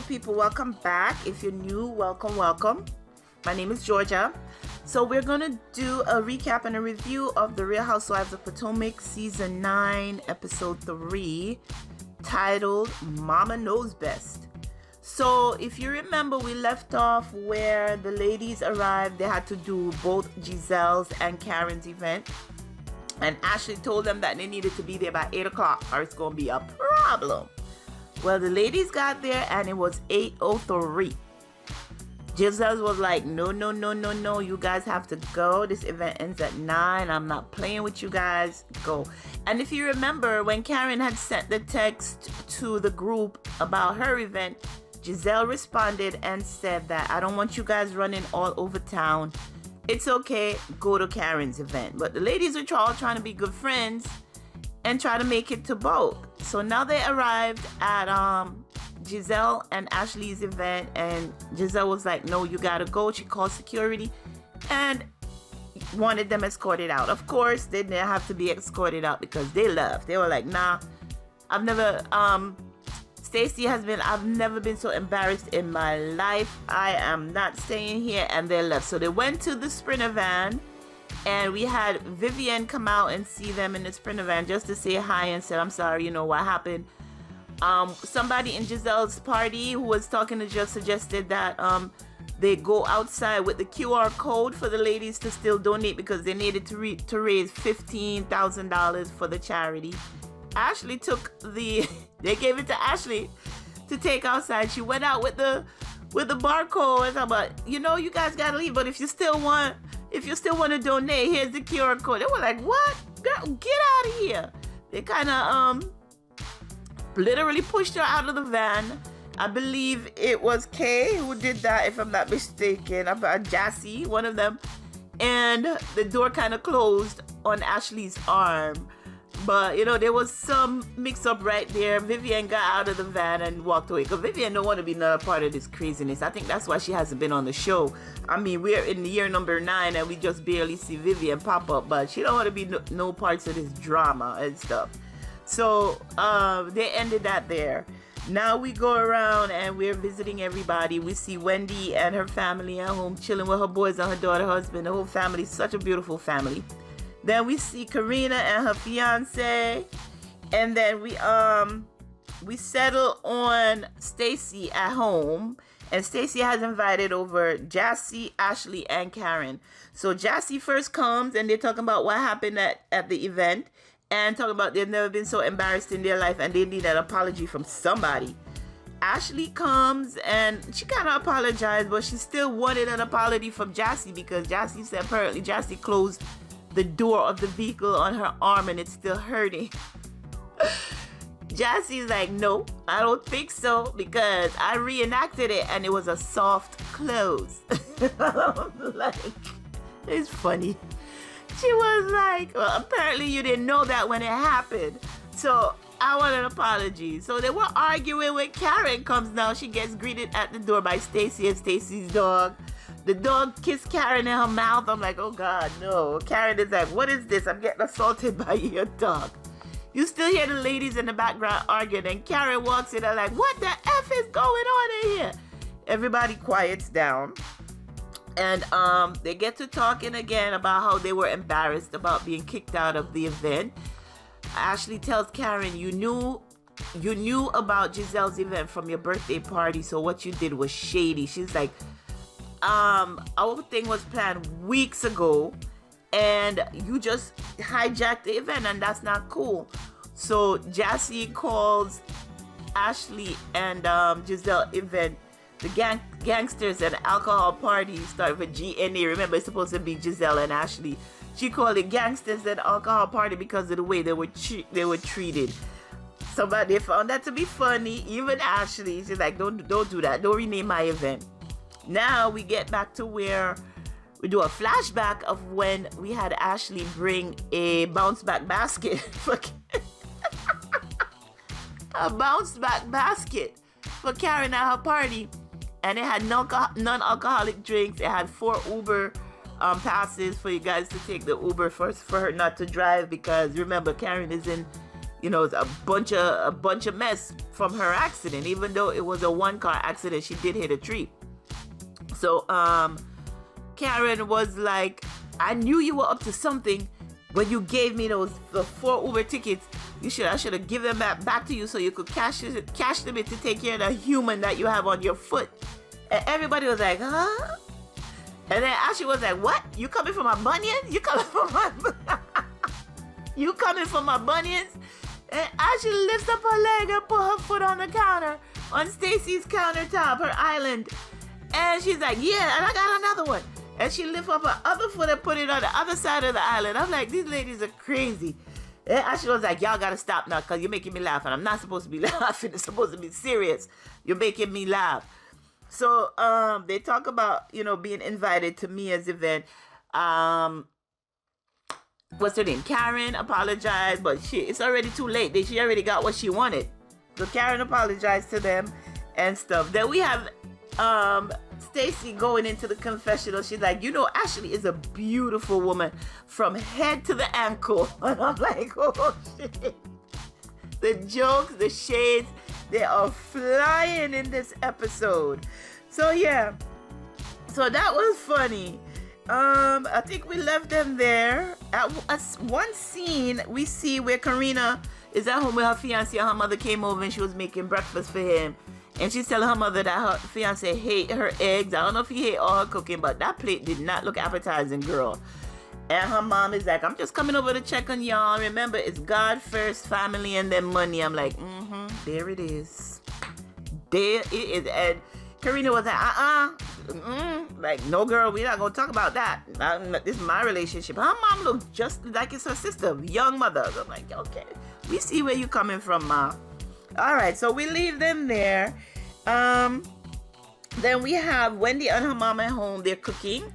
people, welcome back. If you're new, welcome. My name is Georgia. So we're gonna do a recap and a review of the Real Housewives of Potomac season 9 episode 3, titled Momma Knows Best. So if you remember, we left off where the ladies arrived. They had to do both Giselle's and Karen's event, and Ashley told them that they needed to be there by 8 o'clock or it's gonna be a problem. Well, the ladies got there and it was 8:03. Giselle was like, no, you guys have to go. This event ends at 9. I'm not playing with you guys. Go. And if you remember, when Karen had sent the text to the group about her event, Giselle responded and said that I don't want you guys running all over town. It's okay, go to Karen's event. But the ladies were all trying to be good friends and try to make it to both. So now they arrived at Giselle and Ashley's event, and Giselle was like, no, you gotta go. She called security and wanted them escorted out. Of course, they didn't have to be escorted out because they left. They were like, nah, I've never been so embarrassed in my life. I am not staying here. And they left. So they went to the Sprinter van, and we had Vivian come out and see them in the Sprinter van just to say hi and said, I'm sorry, you know what happened. Somebody in Giselle's party who was talking to Jill suggested that they go outside with the QR code for the ladies to still donate because they needed to raise $15,000 for the charity. Ashley they gave it to Ashley to take outside. She went out with the barcode and about, you guys gotta leave, but if you still want to donate, here's the QR code. They were like, what? Girl, get out of here. They kind of literally pushed her out of the van. I believe it was Kay who did that, if I'm not mistaken. Jassy, one of them. And the door kind of closed on Ashley's arm. But, there was some mix-up right there. Vivian got out of the van and walked away. Because Vivian don't want to be another part of this craziness. I think that's why she hasn't been on the show. I mean, we're in the year number 9 and we just barely see Vivian pop up. But she don't want to be no parts of this drama and stuff. So, they ended that there. Now we go around and we're visiting everybody. We see Wendy and her family at home chilling with her boys and her daughter, husband. The whole family, such a beautiful family. Then we see Karina and her fiance, and then we settle on Stacy at home, and Stacy has invited over Jassy, Ashley, and Karen. So Jassy first comes, and they're talking about what happened at the event, and talking about they've never been so embarrassed in their life, and they need an apology from somebody. Ashley comes, and she kind of apologized, but she still wanted an apology from Jassy because Jassy said apparently Jassy closed the door of the vehicle on her arm and it's still hurting. Jassy's like, no, I don't think so because I reenacted it and it was a soft close. Like, it's funny. She was like, well, apparently you didn't know that when it happened. So I want an apology. So they were arguing when Karen comes now. She gets greeted at the door by Stacy and Stacy's dog. The dog kissed Karen in her mouth. I'm like, oh God, no. Karen is like, what is this? I'm getting assaulted by your dog. You still hear the ladies in the background arguing, and Karen walks in and like, what the F is going on in here? Everybody quiets down. And they get to talking again about how they were embarrassed about being kicked out of the event. Ashley tells Karen, you knew about Giselle's event from your birthday party, so what you did was shady. She's like, our thing was planned weeks ago and you just hijacked the event and that's not cool. So Jassy calls Ashley and Giselle event the gangsters and alcohol party started with GNA. Remember, it's supposed to be Giselle and Ashley. She called it gangsters and alcohol party because of the way they were treated. Somebody found that to be funny. Even Ashley, she's like, don't do that. Don't rename my event. Now we get back to where we do a flashback of when we had Ashley bring a bounce back basket. A bounce back basket for Karen at her party. And it had non-alcoholic drinks. It had 4 Uber passes for you guys to take the Uber for her not to drive. Because remember, Karen is in a bunch of mess from her accident. Even though it was a one-car accident, she did hit a tree. So Karen was like, I knew you were up to something when you gave me the 4 Uber tickets. I should have given them back to you so you could cash them in to take care of the human that you have on your foot. And everybody was like, huh? And then Ashley was like, what? You coming for my bunions? You coming for my bunions? And Ashley lifts up her leg and put her foot on the counter, on Stacy's countertop, her island. And she's like, yeah, and I got another one. And she lifts up her other foot and put it on the other side of the island. I'm like, these ladies are crazy. And Ashley was like, y'all gotta stop now because you're making me laugh. And I'm not supposed to be laughing. It's supposed to be serious. You're making me laugh. So they talk about, being invited to Mia's event. What's her name? Karen apologized, but it's already too late. She already got what she wanted. So Karen apologized to them and stuff. Then we have Stacy going into the confessional. She's like, Ashley is a beautiful woman from head to the ankle. And I'm like, oh shit. The jokes, the shades, they are flying in this episode. So yeah. So that was funny. I think we left them there. At one scene, we see where Karina is at home with her fiancé and her mother came over and she was making breakfast for him. And she's telling her mother that her fiancé hate her eggs. I don't know if he hate all her cooking, but that plate did not look appetizing, girl. And her mom is like, I'm just coming over to check on y'all. Remember, it's God first, family, and then money. I'm like, there it is. There it is. And Karina was like, like, no, girl, we're not going to talk about that. This is my relationship. Her mom looked just like it's her sister, young mother. I'm like, okay, we see where you're coming from, Ma. All right, so we leave them there. Then we have Wendy and her mom at home. They're cooking.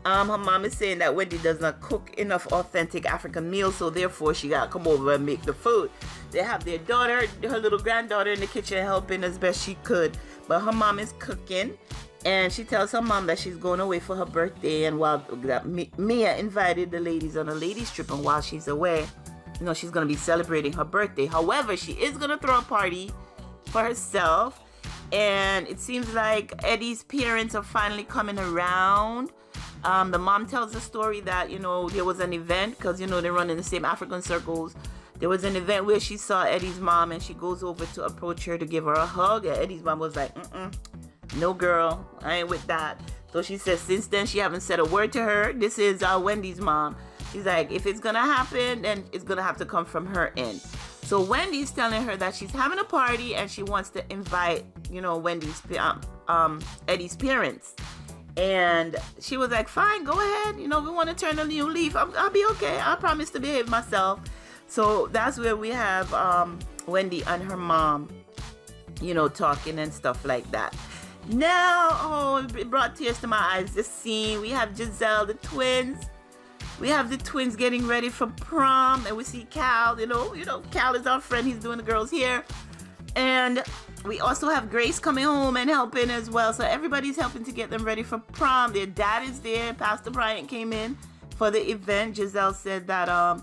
Her mom is saying that Wendy does not cook enough authentic African meals, so therefore she got to come over and make the food. They have their daughter, her little granddaughter in the kitchen helping as best she could. But her mom is cooking, and she tells her mom that she's going away for her birthday, and while that Mia invited the ladies on a ladies trip, and while she's away, she's going to be celebrating her birthday. However, she is going to throw a party for herself, and it seems like Eddie's parents are finally coming around. The mom tells the story that, there was an event, because, they run in the same African circles. There was an event where she saw Eddie's mom, and she goes over to approach her to give her a hug, and Eddie's mom was like, no, girl, I ain't with that. So she says since then she haven't said a word to her. This is Wendy's mom. She's like, if it's gonna happen, then it's gonna have to come from her end. So Wendy's telling her that she's having a party and she wants to invite, Wendy's Eddie's parents. And she was like, fine, go ahead. We want to turn a new leaf. I'll be okay. I promise to behave myself. So that's where we have Wendy and her mom, talking and stuff like that. Now, it brought tears to my eyes, this scene. We have Giselle, the twins. We have the twins getting ready for prom. And we see Cal, Cal is our friend. He's doing the girls' hair. And we also have Grace coming home and helping as well. So everybody's helping to get them ready for prom. Their dad is there. Pastor Bryant came in for the event. Giselle said that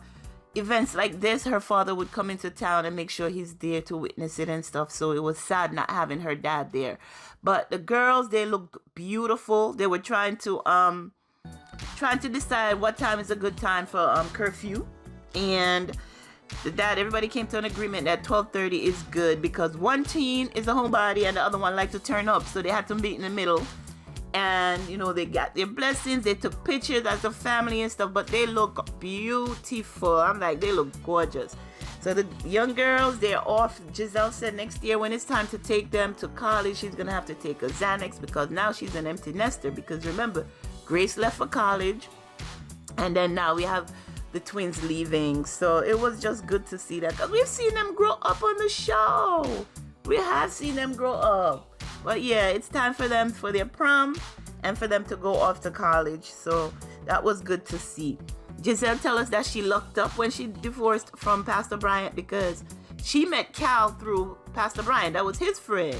events like this, her father would come into town and make sure he's there to witness it and stuff. So it was sad not having her dad there. But the girls, they looked beautiful. They were trying to decide what time is a good time for curfew. And everybody came to an agreement that 12:30 is good because one teen is a homebody and the other one likes to turn up. So they had to meet in the middle. And, they got their blessings. They took pictures as a family and stuff. But they look beautiful. I'm like, they look gorgeous. So the young girls, they're off. Giselle said next year when it's time to take them to college, she's going to have to take a Xanax because now she's an empty nester. Because remember, Grace left for college. And then now we have the twins leaving. So it was just good to see that. Because we've seen them grow up on the show. We have seen them grow up. But yeah, it's time for them for their prom and for them to go off to college. So that was good to see. Giselle tell us that she lucked up when she divorced from Pastor Bryant because she met Cal through Pastor Bryant. That was his friend.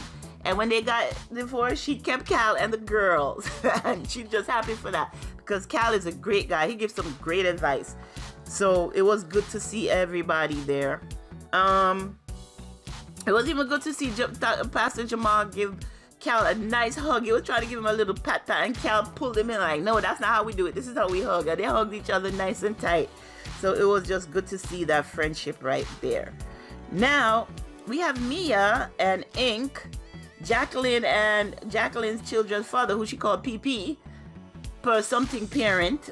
And when they got divorced, she kept Cal and the girls. And she's just happy for that because Cal is a great guy. He gives some great advice. So it was good to see everybody there. It was even good to see Pastor Jamal give Cal a nice hug. He was trying to give him a little pat, and Cal pulled him in like, no, that's not how we do it. This is how we hug. And they hugged each other nice and tight. So it was just good to see that friendship right there. Now, we have Mia and Ink, Jacqueline and Jacqueline's children's father, who she called PP, per something parent.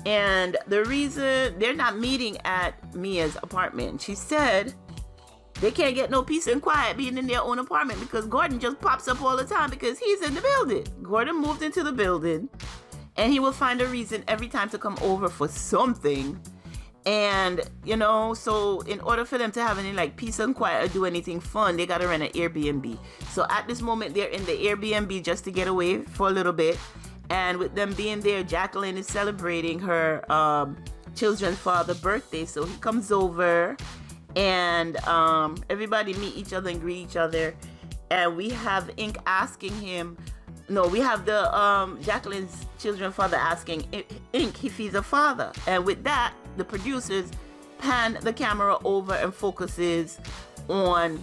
And the reason they're not meeting at Mia's apartment, she said they can't get no peace and quiet being in their own apartment because Gordon just pops up all the time because he's in the building. Gordon moved into the building and he will find a reason every time to come over for something. And, you know, so in order for them to have any like peace and quiet or do anything fun, they got to rent an Airbnb. So at this moment, they're in the Airbnb just to get away for a little bit. And with them being there, Jacqueline is celebrating her children's father's birthday. So he comes over and everybody meet each other and greet each other. And we have Ink asking him, we have the Jacqueline's children's father asking Ink if he's a father. And with that, the producers pan the camera over and focuses on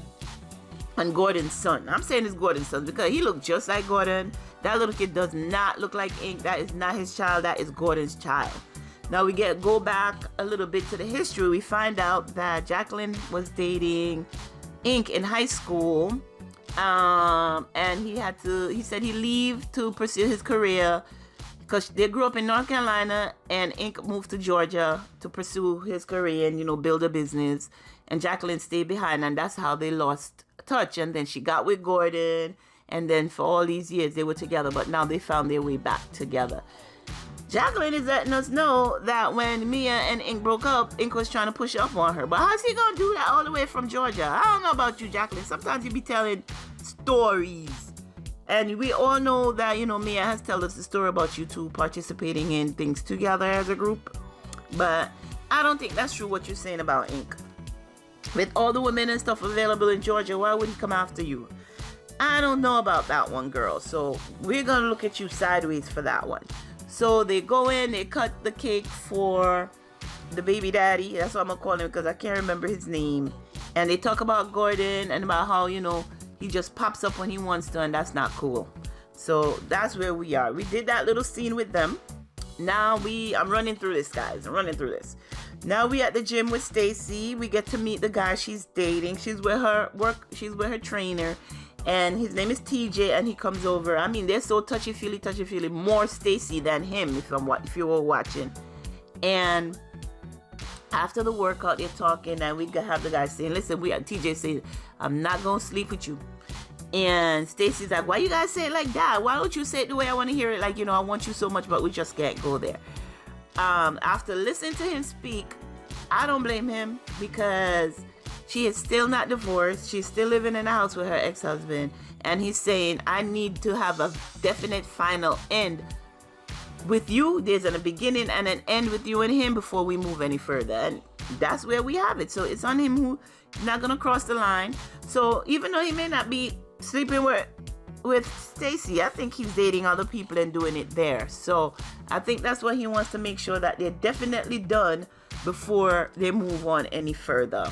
Gordon's son. I'm saying it's Gordon's son because he looked just like Gordon. That little kid does not look like Ink. That is not his child. That is Gordon's child. Now we go back a little bit to the history. We find out that Jacqueline was dating Ink in high school. And he said he leave to pursue his career because they grew up in North Carolina and Ink moved to Georgia to pursue his career and, build a business. And Jacqueline stayed behind and that's how they lost touch. And then she got with Gordon. And then for all these years they were together, but now they found their way back together. Jacqueline is letting us know that when Mia and Ink broke up, Ink was trying to push up on her. But how's he going to do that all the way from Georgia? I don't know about you, Jacqueline. Sometimes you be telling stories. And we all know that, Mia has told us the story about you two participating in things together as a group. But I don't think that's true what you're saying about Ink. With all the women and stuff available in Georgia, why would he come after you? I don't know about that one, girl. So we're going to look at you sideways for that one. So they go in, they cut the cake for the baby daddy. That's what I'm going to call him because I can't remember his name. And they talk about Gordon and about how, he just pops up when he wants to and that's not cool. So that's where we are. We did that little scene with them. Now I'm running through this, guys. I'm running through this. Now we at the gym with Stacy. We get to meet the guy she's dating. She's with her trainer. And his name is TJ, and he comes over. I mean, they're so touchy-feely, more Stacy than him, if you were watching. And after the workout, they're talking, and we have the guy saying, listen, TJ saying, I'm not going to sleep with you. And Stacy's like, why you guys say it like that? Why don't you say it the way I want to hear it? Like, I want you so much, but we just can't go there. After listening to him speak, I don't blame him because she is still not divorced. She's still living in a house with her ex-husband. And he's saying, I need to have a definite final end with you. There's a beginning and an end with you and him before we move any further. And that's where we have it. So it's on him who's not going to cross the line. So even though he may not be sleeping with Stacy, I think he's dating other people and doing it there. So I think that's what he wants to make sure that they're definitely done before they move on any further.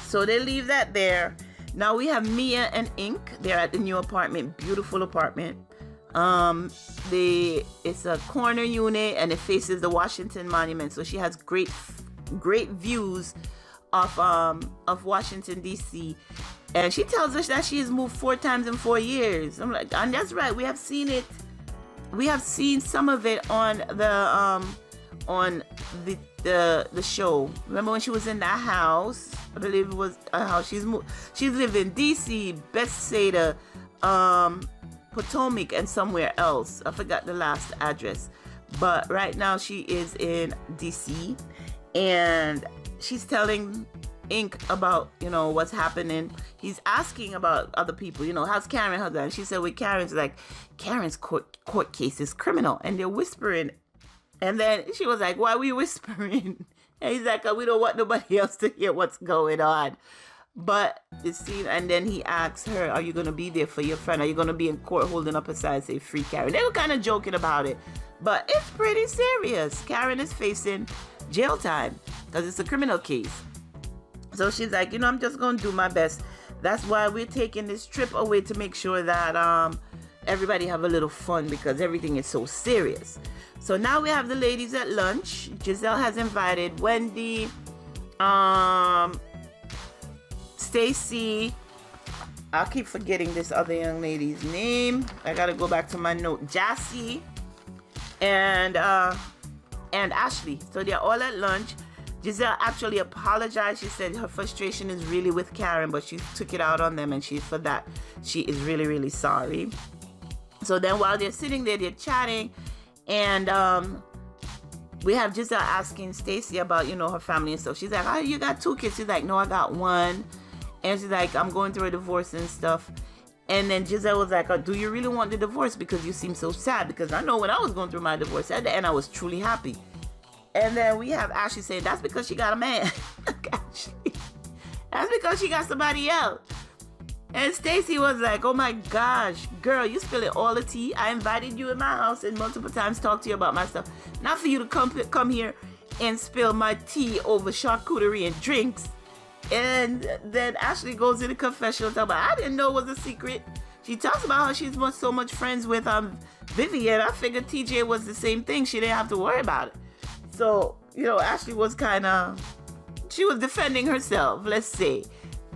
So they leave that there. Now we have Mia and Ink. They're at the new apartment, beautiful apartment. It's a corner unit and it faces the Washington Monument. So she has great views of Washington D.C. And she tells us that she has moved 4 times in 4 years. I'm like, and that's right. We have seen it. We have seen some of it on the show. Remember when she was in that house? I believe it was a house. She's lived in DC, Bethsaida, Potomac, and somewhere else. I forgot the last address. But right now she is in DC, and she's telling Ink about what's happening. He's asking about other people. How's Karen? How's that? And she said, "With Karen's like Karen's court case is criminal," and they're whispering. And then she was like, why are we whispering? And he's like, we don't want nobody else to hear what's going on. But it seemed, and then he asks her, are you going to be there for your friend? Are you going to be in court holding up a sign say free Karen? They were kind of joking about it. But it's pretty serious. Karen is facing jail time because it's a criminal case. So she's like, you know, I'm just going to do my best. That's why we're taking this trip away, to make sure that everybody have a little fun because everything is so serious. So now we have the ladies at lunch. Giselle has invited Wendy, Stacy. I'll keep forgetting this other young lady's name. I got to go back to my note. Jassy and Ashley. So they're all at lunch. Giselle actually apologized. She said her frustration is really with Karen, but she took it out on them, and for that, she is really, really sorry. So then while they're sitting there, they're chatting, and we have Giselle asking Stacy about, you know, her family and stuff. She's like, oh, you got 2 kids? She's like, no, I got 1. And she's like, I'm going through a divorce and stuff. And then Giselle was like, oh, do you really want the divorce? Because you seem so sad. Because I know when I was going through my divorce, at the end, I was truly happy. And then we have Ashley saying, that's because she got a man. That's because she got somebody else. And Stacy was like, oh my gosh, girl, you spilling all the tea. I invited you in my house and multiple times talked to you about my stuff. Not for you to come here and spill my tea over charcuterie and drinks. And then Ashley goes in the confessional and tells me, I didn't know it was a secret. She talks about how she's so much friends with Vivian. I figured TJ was the same thing. She didn't have to worry about it. So, you know, Ashley was she was defending herself, let's say.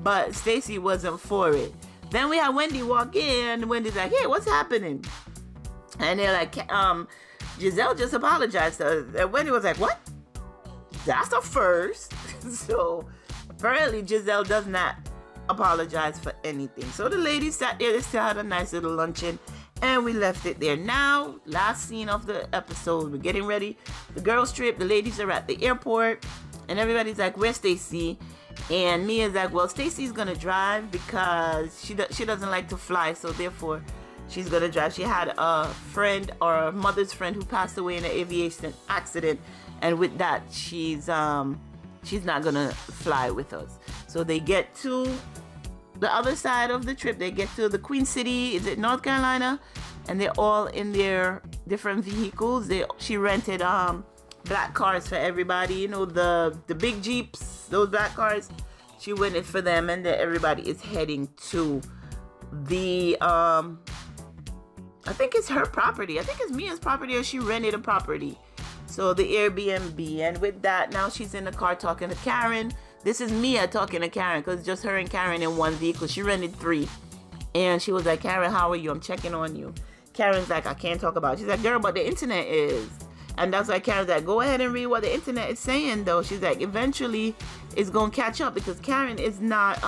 But Stacy wasn't for it. Then we had Wendy walk in, and Wendy's like, hey, what's happening? And they're like, Giselle just apologized to her. And Wendy was like, what? That's a first. So apparently Giselle does not apologize for anything. So the ladies sat there, they still had a nice little luncheon, and we left it there. Now, last scene of the episode, we're getting ready. The girls trip, the ladies are at the airport, and everybody's like, where's Stacy? And Mia's like, well, Stacy's gonna drive because she doesn't like to fly, so therefore she's gonna drive. She had a friend, or a mother's friend, who passed away in an aviation accident, and with that, she's not gonna fly with us. So they get to the other side of the trip. They get to the Queen City, is it North Carolina? And they're all in their different vehicles. She rented black cars for everybody, you know, the big Jeeps, those black cars. She rented for them, and then everybody is heading to the I think it's her property. I think it's Mia's property, or she rented a property. So the Airbnb. And with that, now she's in the car talking to Karen. This is Mia talking to Karen, because just her and Karen in one vehicle. She rented 3. And she was like, Karen, how are you? I'm checking on you. Karen's like, I can't talk about it. She's like, girl, but the internet is. And that's why Karen's like, go ahead and read what the internet is saying, though. She's like, eventually it's going to catch up, because Karen is not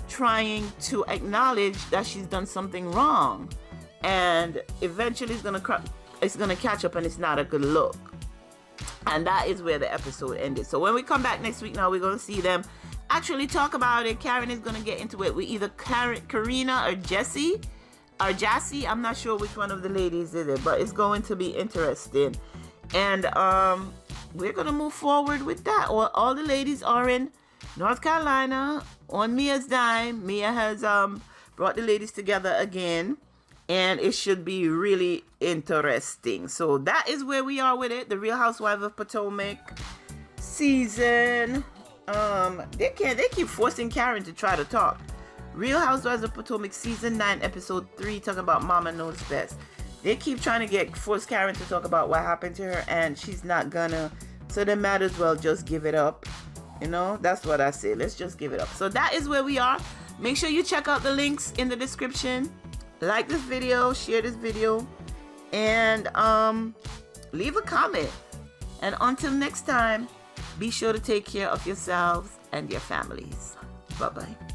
trying to acknowledge that she's done something wrong. And eventually it's going to catch up, and it's not a good look. And that is where the episode ended. So when we come back next week, now we're going to see them actually talk about it. Karen is going to get into it with either Karina or Jassy. I'm not sure which one of the ladies did it, but it's going to be interesting. And we're going to move forward with that. All the ladies are in North Carolina on Mia's dime. Mia has brought the ladies together again. And it should be really interesting. So that is where we are with it. The Real Housewives of Potomac season. They keep forcing Karen to try to talk. Real Housewives of Potomac season 9, episode 3, talking about Momma Knows best. They keep trying to force Karen to talk about what happened to her, and she's not gonna. So they might as well just give it up. You know, that's what I say. Let's just give it up. So that is where we are. Make sure you check out the links in the description. Like this video, share this video, and leave a comment. And until next time, be sure to take care of yourselves and your families. Bye-bye.